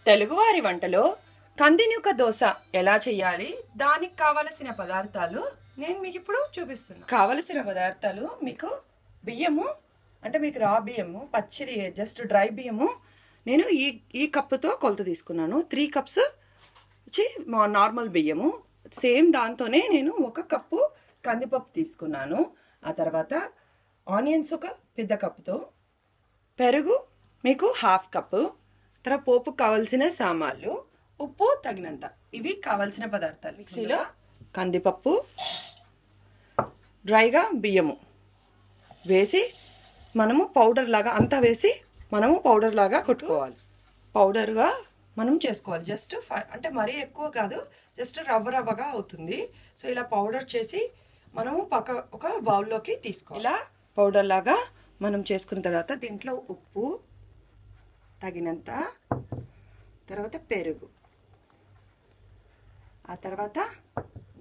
తెలుగువారి వంటలో కందినూక దోశ ఎలా చేయాలి, దానికి కావలసిన పదార్థాలు నేను మీకు ఇప్పుడు చూపిస్తున్నాను. కావలసిన పదార్థాలు మీకు బియ్యము, అంటే మీకు రా బియ్యము, పచ్చిది జస్ట్ డ్రై బియ్యము నేను ఈ కప్పుతో కొలత తీసుకున్నాను. 3 కప్స్ వచ్చి నార్మల్ బియ్యము, సేమ్ దాంతోనే నేను 1 కప్పు కందిపప్పు తీసుకున్నాను. ఆ తర్వాత ఆనియన్స్ ఒక పెద్ద కప్పుతో, పెరుగు మీకు 1/2 కప్పు, తర్వాత పోపుకు కావాల్సిన సామాన్లు, ఉప్పు తగినంత, ఇవి కావాల్సిన పదార్థాలు. మిక్సీలో కందిపప్పు, డ్రైగా బియ్యము వేసి మనము పౌడర్ లాగా అంతా వేసి మనము పౌడర్ లాగా కొట్టుకోవాలి. పౌడర్గా మనం చేసుకోవాలి. జస్ట్ అంటే మరీ ఎక్కువ కాదు, జస్ట్ రవ్వగా అవుతుంది. సో ఇలా పౌడర్ చేసి మనము ఒక బౌల్లోకి తీసుకోవాలి. ఇలా పౌడర్ లాగా మనం చేసుకున్న తర్వాత దీంట్లో ఉప్పు తగినంత, తర్వాత పెరుగు, ఆ తర్వాత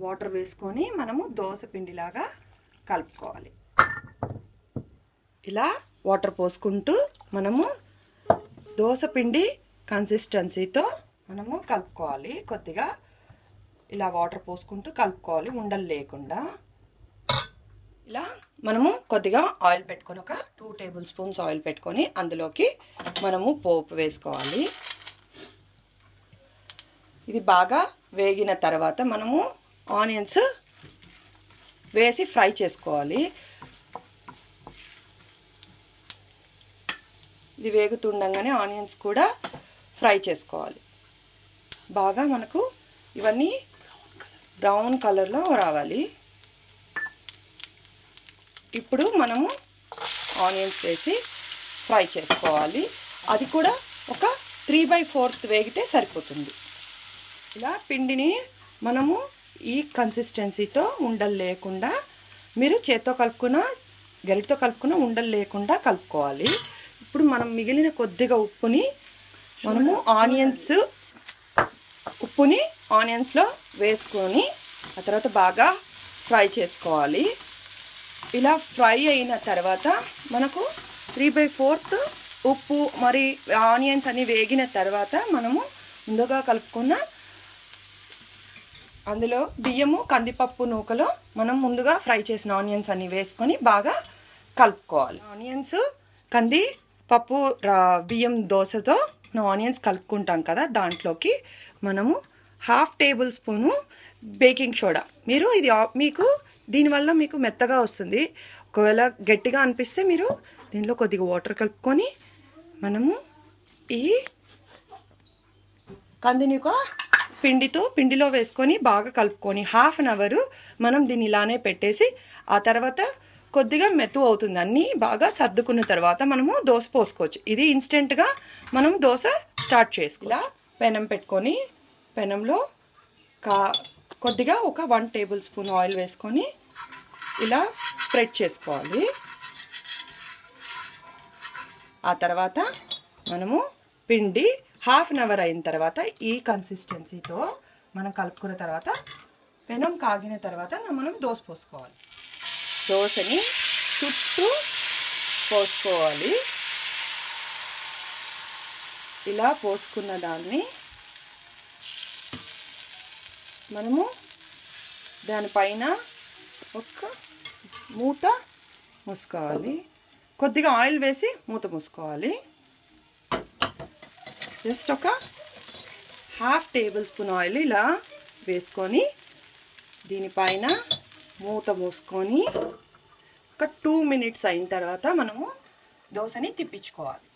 వాటర్ వేసుకొని మనము దోశ పిండిలాగా కలుపుకోవాలి. ఇలా వాటర్ పోసుకుంటూ మనము దోశ పిండి కన్సిస్టెన్సీతో మనము కలుపుకోవాలి. కొద్దిగా ఇలా వాటర్ పోసుకుంటూ కలుపుకోవాలి, ఉండలు లేకుండా. ఇలా మనము కొద్దిగా ఆయిల్ పెట్టుకొని, ఒక 2 టేబుల్ స్పూన్స్ ఆయిల్ పెట్టుకొని అందులోకి మనము పోపు వేసుకోవాలి. ఇది బాగా వేగిన తర్వాత మనము ఆనియన్స్ వేసి ఫ్రై చేసుకోవాలి. ఇది వేగుతుండగానే ఆనియన్స్ కూడా ఫ్రై చేసుకోవాలి. బాగా మనకు ఇవన్నీ బ్రౌన్ కలర్లో రావాలి. ఇప్పుడు మనము ఆనియన్స్ వేసి ఫ్రై చేసుకోవాలి. అది కూడా ఒక 3/4 వేగితే సరిపోతుంది. ఇలా పిండిని మనము ఈ కన్సిస్టెన్సీతో ఉండలు లేకుండా, మీరు చేత్తో కలుపుకున్న గరిటతో కలుపుకున్న ఉండలు లేకుండా కలుపుకోవాలి. ఇప్పుడు మనం మిగిలిన కొద్దిగా ఉప్పుని మనము ఆనియన్స్లో వేసుకొని ఆ తర్వాత బాగా ఫ్రై చేసుకోవాలి. ఇలా ఫ్రై అయిన తర్వాత మనకు 3/4 ఉప్పు, మరి ఆనియన్స్ అన్ని వేగిన తర్వాత మనము ముందుగా కలుపుకున్న అందులో బియ్యము, కందిపప్పు నూకలో మనం ముందుగా ఫ్రై చేసిన ఆనియన్స్ అన్ని వేసుకొని బాగా కలుపుకోవాలి. ఆనియన్స్, కందిపప్పు, బియ్యం దోశతో మనం ఆనియన్స్ కలుపుకుంటాం కదా, దాంట్లోకి మనము 1/2 టేబుల్ స్పూను బేకింగ్ సోడా. ఇది మీకు దీనివల్ల మీకు మెత్తగా వస్తుంది. ఒకవేళ గట్టిగా అనిపిస్తే మీరు దీనిలో కొద్దిగా వాటర్ కలుపుకొని మనము ఈ కందినూక పిండిలో వేసుకొని బాగా కలుపుకొని 1/2 అవర్ మనం దీన్ని ఇలానే పెట్టేసి, ఆ తర్వాత కొద్దిగా మెత్తు అవుతుంది. అన్నీ బాగా సర్దుకున్న తర్వాత మనము దోశ పోసుకోవచ్చు. ఇది ఇన్స్టెంట్గా మనం దోశ స్టార్ట్ చేసుకోవాలి. ఇలా పెనం పెట్టుకొని పెనంలో కొద్దిగా ఒక 1 టేబుల్ స్పూన్ ఆయిల్ వేసుకొని ఇలా స్ప్రెడ్ చేసుకోవాలి. ఆ తర్వాత మనము పిండి 1/2 అవర్ అయిన తర్వాత ఈ కన్సిస్టెన్సీతో మనం కలుపుకున్న తర్వాత పెనం కాగిన తర్వాత మనం దోశ పోసుకోవాలి. దోశని చుట్టూ పోసుకోవాలి. ఇలా పోసుకున్న దాన్ని మనము దానిపైన ఒక మూత మూసుకోవాలి. కొద్దిగా ఆయిల్ వేసి మూత మూసుకోవాలి. జస్ట్ ఒక 1/2 టేబుల్ స్పూన్ ఆయిల్ ఇలా వేసుకొని దీనిపైన మూత మూసుకొని ఒక 2 మినిట్స్ అయిన తర్వాత మనము దోశని తిప్పించుకోవాలి.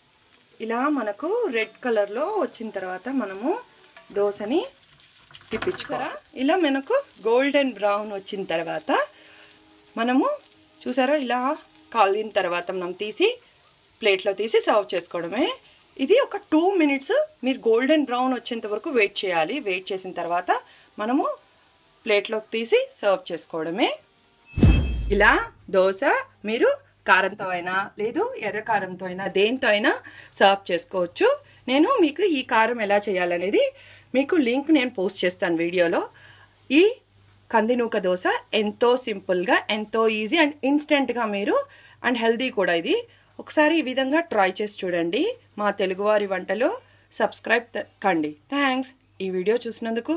ఇలా మనకు రెడ్ కలర్లో వచ్చిన తర్వాత మనము దోశని తిప్పించుకోరా. ఇలా మనకు గోల్డెన్ బ్రౌన్ వచ్చిన తర్వాత మనము చూసారా, ఇలా కాలిన తర్వాత మనం తీసి ప్లేట్లో తీసి సర్వ్ చేసుకోవడమే. ఇది ఒక 2 మినిట్స్ మీరు గోల్డెన్ బ్రౌన్ వచ్చేంత వరకు వెయిట్ చేయాలి. వెయిట్ చేసిన తర్వాత మనము ప్లేట్లోకి తీసి సర్వ్ చేసుకోవడమే. ఇలా దోశ మీరు కారంతో అయినా, లేదు ఎర్ర కారంతో అయినా, దేంతో అయినా సర్వ్ చేసుకోవచ్చు. నేను మీకు ఈ కారం ఎలా చేయాలనేది మీకు లింక్ నేను పోస్ట్ చేస్తాను వీడియోలో. ఈ కందినూక దోశ ఎంతో సింపుల్గా, ఎంతో ఈజీ అండ్ ఇన్స్టెంట్గా మీరు అండ్ హెల్దీ కూడా. ఇది ఒకసారి ఈ విధంగా ట్రై చేసి చూడండి. మా తెలుగువారి వంటలో సబ్స్క్రైబ్ కండి. థ్యాంక్స్ ఈ వీడియో చూసినందుకు.